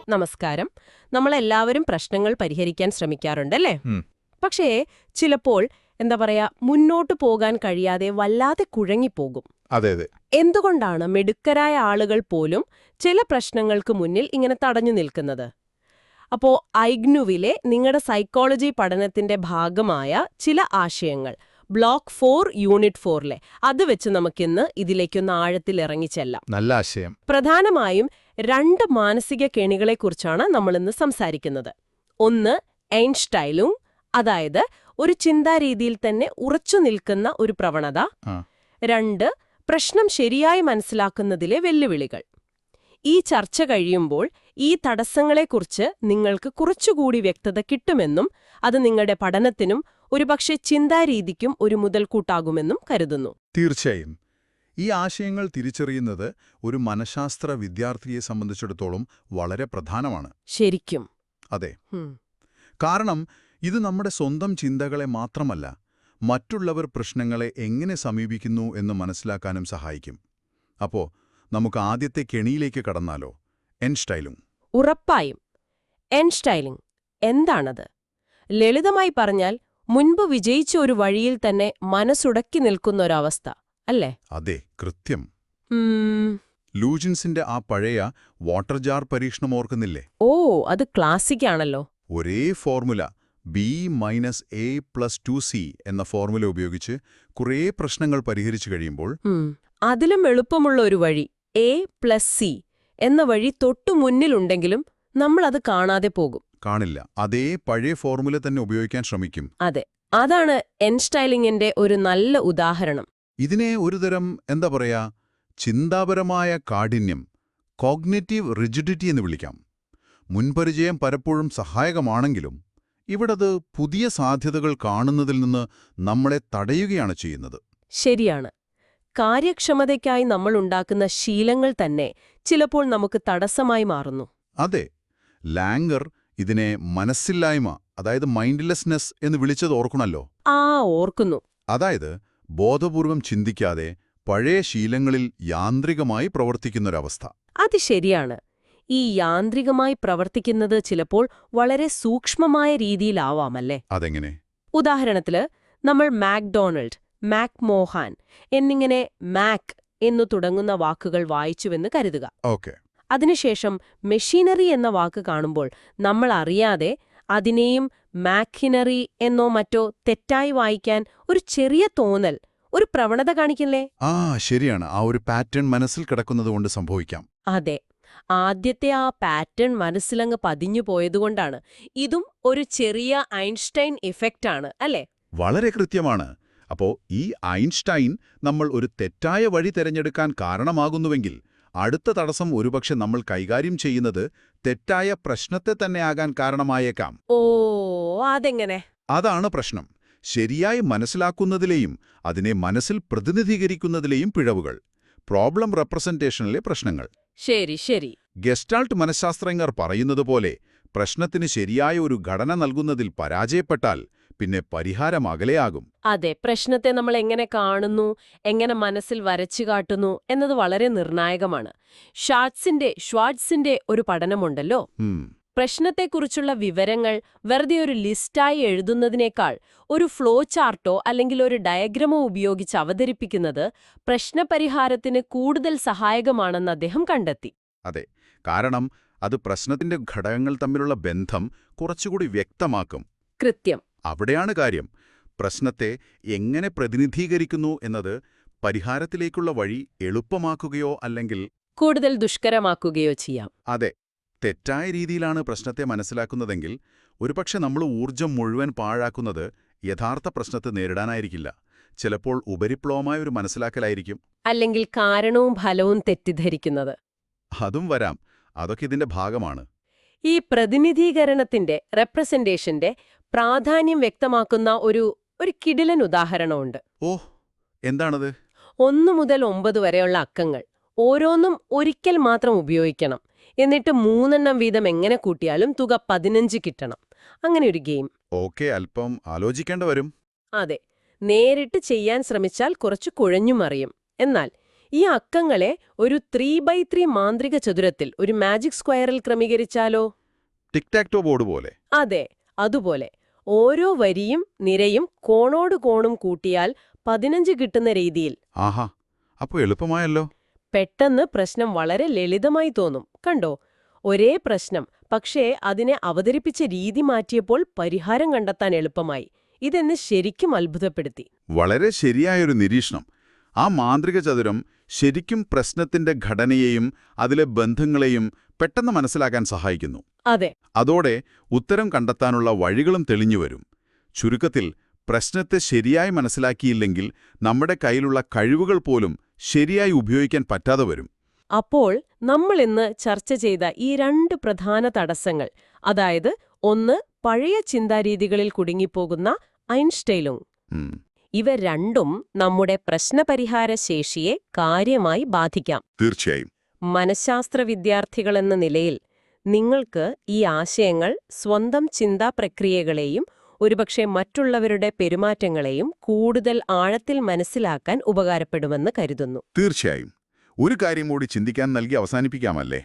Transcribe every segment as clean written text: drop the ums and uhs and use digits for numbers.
നമസ്കാരം. നമ്മളെല്ലാവരും പ്രശ്നങ്ങൾ പരിഹരിക്കാൻ ശ്രമിക്കാറുണ്ടല്ലേ? പക്ഷേ ചിലപ്പോൾ മുന്നോട്ടു പോകാൻ കഴിയാതെ വല്ലാതെ കുഴങ്ങിപ്പോകും. അതെ അതെ. എന്തുകൊണ്ടാണ് മിടുക്കരായ ആളുകൾ പോലും ചില പ്രശ്നങ്ങൾക്ക് മുന്നിൽ ഇങ്ങനെ തടഞ്ഞു നിൽക്കുന്നത്? അപ്പോ ഐഗ്നുവിലെ നിങ്ങളുടെ സൈക്കോളജി പഠനത്തിന്റെ ഭാഗമായ ചില ആശയങ്ങൾ ബ്ലോക്ക് 4 യൂണിറ്റ് 4 അത് വെച്ച് നമുക്കിന്ന് ഇതിലേക്കൊന്ന് ആഴത്തിൽ ഇറങ്ങിച്ചെല്ലാം. നല്ല ആശയം. പ്രധാനമായും 2 മാനസിക കെണികളെക്കുറിച്ചാണ് നമ്മളിന്ന് സംസാരിക്കുന്നത്. ഒന്ന് ഐൻസ്റ്റൈലുങ്, അതായത് ഒരു ചിന്താരീതിയിൽ തന്നെ ഉറച്ചു നിൽക്കുന്ന ഒരു പ്രവണത. 2 പ്രശ്നം ശരിയായി മനസ്സിലാക്കുന്നതിലെ വെല്ലുവിളികൾ. ഈ ചർച്ച കഴിയുമ്പോൾ ഈ തടസ്സങ്ങളെക്കുറിച്ച് നിങ്ങൾക്ക് കുറച്ചുകൂടി വ്യക്തത കിട്ടുമെന്നും അത് നിങ്ങളുടെ പഠനത്തിനും ഒരുപക്ഷെ ചിന്താരീതിക്കും ഒരു മുതൽക്കൂട്ടാകുമെന്നും കരുതുന്നു. തീർച്ചയായും. ഈ ആശയങ്ങൾ തിരിച്ചറിയുന്നത് ഒരു മനഃശാസ്ത്ര വിദ്യാർത്ഥിയെ സംബന്ധിച്ചിടത്തോളം വളരെ പ്രധാനമാണ്. ശരിക്കും. അതെ. കാരണം ഇത് നമ്മുടെ സ്വന്തം ചിന്തകളെ മാത്രമല്ല, മറ്റുള്ളവർ പ്രശ്നങ്ങളെ എങ്ങനെ സമീപിക്കുന്നു എന്ന് മനസ്സിലാക്കാനും സഹായിക്കും. അപ്പോ നമുക്ക് ആദ്യത്തെ കെണിയിലേക്ക് കടന്നാലോ? ഐൻസ്റ്റൈലുങ്. ഉറപ്പായും. ഐൻസ്റ്റൈലുങ് എന്താണത്? ലളിതമായി പറഞ്ഞാൽ മുൻപ് വിജയിച്ച ഒരു വഴിയിൽ തന്നെ മനസ്സുടക്കി നിൽക്കുന്ന ഒരവസ്ഥ അല്ലേ? അതെ, കൃത്യം. ലൂജിൻസിന്റെ ആ പഴയ വാട്ടർ ജാർ പരീക്ഷണം ഓർക്കുന്നില്ലേ? ഓ, അത് ക്ലാസിക് ആണല്ലോ. ഒരേ ഫോർമുല B-A+2C എന്ന ഫോർമുല ഉപയോഗിച്ച് കുറേ പ്രശ്നങ്ങൾ പരിഹരിച്ചു കഴിയുമ്പോൾ അതിലും എളുപ്പമുള്ള ഒരു വഴി A+C എന്ന വഴി തൊട്ടു മുന്നിലുണ്ടെങ്കിലും നമ്മളത് കാണാതെ പോകും. കാണില്ല. അതേ പഴയ ഫോർമുല തന്നെ ഉപയോഗിക്കാൻ ശ്രമിക്കും. അതെ, അതാണ് ഐൻസ്റ്റൈലിങ്ങിന്റെ ഒരു നല്ല ഉദാഹരണം. ഇതിനെ ഒരുതരം ചിന്താപരമായ കാഠിന്യം, കോഗ്നിറ്റീവ് റിജിഡിറ്റി എന്ന് വിളിക്കാം. മുൻപരിചയം പലപ്പോഴും സഹായകമാണെങ്കിലും ഇവിടത് പുതിയ സാധ്യതകൾ കാണുന്നതിൽ നിന്ന് നമ്മളെ തടയുകയാണ് ചെയ്യുന്നത്. ശരിയാണ്. കാര്യക്ഷമതയ്ക്കായി നമ്മൾ ഉണ്ടാക്കുന്ന ശീലങ്ങൾ തന്നെ ചിലപ്പോൾ നമുക്ക് തടസ്സമായി മാറുന്നു. അതെ. ലാംഗർ ഇതിനെ മനസ്സില്ലായ്മ, അതായത് മൈൻഡ്ലെസ്നെസ് എന്ന് വിളിച്ചത് ഓർക്കണല്ലോ. ഓർക്കുന്നു. അതായത് ബോധപൂർവം ചിന്തിക്കാതെ പഴയ ശീലങ്ങളിൽ യാന്ത്രികമായി പ്രവർത്തിക്കുന്നൊരവസ്ഥ. അത് ശരിയാണ്. ഈ യാന്ത്രികമായി പ്രവർത്തിക്കുന്നത് ചിലപ്പോൾ വളരെ സൂക്ഷ്മമായ രീതിയിലാവാമല്ലേ? അതെങ്ങനെ? ഉദാഹരണത്തില് നമ്മൾ മാക്ഡൊണാൾഡ്, മാക്മോഹാൻ എന്നിങ്ങനെ മാക് എന്നു തുടങ്ങുന്ന വാക്കുകൾ വായിച്ചുവെന്ന് കരുതുക. ഓക്കെ. അതിനുശേഷം മെഷീനറി എന്ന വാക്ക് കാണുമ്പോൾ നമ്മൾ അറിയാതെ അതിനെയും മാക്കിനറി എന്നോ മറ്റോ തെറ്റായി വായിക്കാൻ ഒരു ചെറിയ തോന്നൽ, ഒരു പ്രവണത കാണിക്കില്ലേ? ശരിയാണ്. ആ ഒരു പാറ്റേൺ മനസ്സിൽ കിടക്കുന്നതുകൊണ്ട് സംഭവിക്കാം. അതെ. ആദ്യത്തെ ആ പാറ്റേൺ മനസ്സിലങ്ങ് പതിഞ്ഞു പോയതുകൊണ്ടാണ്. ഇതും ഒരു ചെറിയ ഐൻസ്റ്റൈൻ ഇഫക്റ്റാണ് അല്ലേ? വളരെ കൃത്യമാണ്. അപ്പോ ഈ ഐൻസ്റ്റൈൻ നമ്മൾ ഒരു തെറ്റായ വഴി തിരഞ്ഞെടുക്കാൻ കാരണമാകുന്നുവെങ്കിൽ അടുത്ത തടസ്സം ഒരുപക്ഷെ നമ്മൾ കൈകാര്യം ചെയ്യുന്നത് തെറ്റായ പ്രശ്നത്തെ തന്നെ ആകാൻ കാരണമായേക്കാം. അതെങ്ങനെ? അതാണ് പ്രശ്നം. ശരിയായി മനസ്സിലാക്കുന്നതിലെയും അതിനെ മനസ്സിൽ പ്രതിനിധീകരിക്കുന്നതിലെയും പിഴവുകൾ. പ്രോബ്ലം റെപ്രസന്റേഷനിലെ പ്രശ്നങ്ങൾ. ശരി. ഗെസ്റ്റാൾട്ട് മനഃശാസ്ത്രജ്ഞർ പറയുന്നതുപോലെ പ്രശ്നത്തിന് ശരിയായ ഒരു ഘടന നൽകുന്നതിൽ പരാജയപ്പെട്ടാൽ പിന്നെ പരിഹാരം അകലെയാകും. അതെ, പ്രശ്നത്തെ നമ്മൾ എങ്ങനെ കാണുന്നു, എങ്ങനെ മനസ്സിൽ വരച്ചു കാട്ടുന്നു എന്നത് വളരെ നിർണായകമാണ്. ഷ്വാർട്സിന്റെ ഒരു പഠനമുണ്ടല്ലോ. പ്രശ്നത്തെക്കുറിച്ചുള്ള വിവരങ്ങൾ വെറുതെ ഒരു ലിസ്റ്റായി എഴുതുന്നതിനേക്കാൾ ഒരു ഫ്ലോ ചാർട്ടോ അല്ലെങ്കിൽ ഒരു ഡയഗ്രമോ ഉപയോഗിച്ച് അവതരിപ്പിക്കുന്നത് പ്രശ്നപരിഹാരത്തിന് കൂടുതൽ സഹായകമാണെന്ന് അദ്ദേഹം കണ്ടെത്തി. അതെ, കാരണം അത് പ്രശ്നത്തിന്റെ ഘടകങ്ങൾ തമ്മിലുള്ള ബന്ധം കുറച്ചുകൂടി വ്യക്തമാക്കും. കൃത്യം. അവിടെയാണ് കാര്യം. പ്രശ്നത്തെ എങ്ങനെ പ്രതിനിധീകരിക്കുന്നു എന്നത് പരിഹാരത്തിലേക്കുള്ള വഴി എളുപ്പമാക്കുകയോ അല്ലെങ്കിൽ കൂടുതൽ ദുഷ്കരമാക്കുകയോ ചെയ്യാം. അതെ. തെറ്റായ രീതിയിലാണ് പ്രശ്നത്തെ മനസ്സിലാക്കുന്നതെങ്കിൽ ഒരുപക്ഷെ നമ്മൾ ഊർജം മുഴുവൻ പാഴാക്കുന്നത് യഥാർത്ഥ പ്രശ്നത്തെ നേരിടാനായിരിക്കില്ല. ചിലപ്പോൾ ഉപരിപ്ലവമായ ഒരു മനസ്സിലാക്കലായിരിക്കും. അല്ലെങ്കിൽ കാരണവും ഫലവും തെറ്റിദ്ധരിക്കുന്നത്. അതും വരാം. അതൊക്കെ ഇതിന്റെ ഭാഗമാണ്. ഈ പ്രതിനിധീകരണത്തിന്റെ, റെപ്രസന്റേഷന്റെ പ്രാധാന്യം വ്യക്തമാക്കുന്ന ഒരു കിടിലൻ ഉദാഹരണമുണ്ട്. എന്താണത്? 1 മുതൽ 9 വരെയുള്ള അക്കങ്ങൾ ഓരോന്നും ഒരിക്കൽ മാത്രം ഉപയോഗിക്കണം. എന്നിട്ട് 3 എണ്ണം വീതം എങ്ങനെ കൂട്ടിയാലും തുക 15 കിട്ടണം. അങ്ങനെ ഒരു ഗെയിം. അല്പം ആലോചിക്കേണ്ട വരും. അതെ, നേരിട്ട് ചെയ്യാൻ ശ്രമിച്ചാൽ കുറച്ച് കുഴഞ്ഞുമറിയും. എന്നാൽ ഈ അക്കങ്ങളെ ഒരു 3x3 മാന്ത്രിക ചതുരത്തിൽ ഒരു മാജിക് സ്ക്വയറിൽ ക്രമീകരിച്ചാലോ? ടിക് ടാക്ടോ ബോർഡ് പോലെ. അതെ, അതുപോലെ. ഓരോ വരിയും നിരയും കോണോട് കോണും കൂട്ടിയാൽ 15 കിട്ടുന്ന രീതിയിൽ. ആഹാ, അപ്പോൾ എളുപ്പമായല്ലോ. പെട്ടെന്ന് പ്രശ്നം വളരെ ലളിതമായി തോന്നും. കണ്ടോ? ഒരേ പ്രശ്നം, പക്ഷേ അതിനെ അവതരിപ്പിച്ച രീതി മാറ്റിയപ്പോൾ പരിഹാരം കണ്ടെത്താൻ എളുപ്പമായി. ഇതെന്നെ ശരിക്കും അത്ഭുതപ്പെടുത്തി. വളരെ ശരിയായൊരു നിരീക്ഷണം. ആ മാന്ത്രിക ചതുരം ശരിക്കും പ്രശ്നത്തിന്റെ ഘടനയെയും അതിലെ ബന്ധങ്ങളെയും പെട്ടെന്ന് മനസ്സിലാക്കാൻ സഹായിക്കുന്നു. അതെ. അതോടെ ഉത്തരം കണ്ടെത്താനുള്ള വഴികളും തെളിഞ്ഞുവരും. ചുരുക്കത്തിൽ, പ്രശ്നത്തെ ശരിയായി മനസ്സിലാക്കിയില്ലെങ്കിൽ നമ്മുടെ കയ്യിലുള്ള കഴിവുകൾ പോലും ശരിയായി ഉപയോഗിക്കാൻ പറ്റാതെ വരും. അപ്പോൾ നമ്മൾ ഇന്ന് ചർച്ച ചെയ്ത ഈ 2 പ്രധാന തടസ്സങ്ങൾ, അതായത് ഒന്ന് പഴയ ചിന്താരീതികളിൽ കുടുങ്ങിപ്പോകുന്ന ഐൻസ്റ്റൈനും, ഇവ രണ്ടും നമ്മുടെ പ്രശ്നപരിഹാര ശേഷിയെ കാര്യമായി ബാധിക്കാം. തീർച്ചയായും. മനഃശാസ്ത്ര വിദ്യാർത്ഥികളെന്ന നിലയിൽ നിങ്ങൾക്ക് ഈ ആശയങ്ങൾ സ്വന്തം ചിന്താ പ്രക്രിയകളെയും ഒരുപക്ഷെ മറ്റുള്ളവരുടെ പെരുമാറ്റങ്ങളെയും കൂടുതൽ ആഴത്തിൽ മനസ്സിലാക്കാൻ ഉപകാരപ്പെടുമെന്ന് കരുതുന്നു. തീർച്ചയായും. ഒരു കാര്യം കൂടി ചിന്തിക്കാൻ നൽകി അവസാനിപ്പിക്കാമല്ലേ?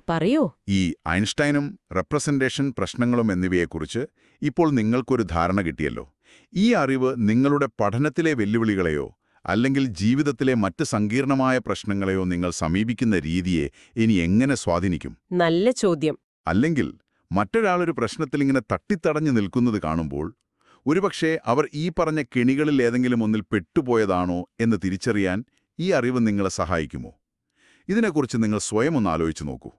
പറയൂ. ഈ ഐൻസ്റ്റൈനും റെപ്രസന്റേഷൻ പ്രശ്നങ്ങളും എന്നിവയെക്കുറിച്ച് ഇപ്പോൾ നിങ്ങൾക്കൊരു ധാരണ കിട്ടിയല്ലോ. ഈ അറിവ് നിങ്ങളുടെ പഠനത്തിലെ വെല്ലുവിളികളെയോ അല്ലെങ്കിൽ ജീവിതത്തിലെ മറ്റ് സങ്കീർണമായ പ്രശ്നങ്ങളെയോ നിങ്ങൾ സമീപിക്കുന്ന രീതിയെ ഇനി എങ്ങനെ സ്വാധീനിക്കും? നല്ല ചോദ്യം. അല്ലെങ്കിൽ മറ്റൊരാളൊരു പ്രശ്നത്തിലിങ്ങനെ തട്ടിത്തടഞ്ഞു നിൽക്കുന്നത് കാണുമ്പോൾ ഒരുപക്ഷെ അവർ ഈ പറഞ്ഞ കെണികളിൽ ഏതെങ്കിലും ഒന്നിൽ പെട്ടുപോയതാണോ എന്ന് തിരിച്ചറിയാൻ ഈ അറിവ് നിങ്ങളെ സഹായിക്കുമോ? ഇതിനെക്കുറിച്ച് നിങ്ങൾ സ്വയം ഒന്ന് ആലോചിച്ചു നോക്കൂ.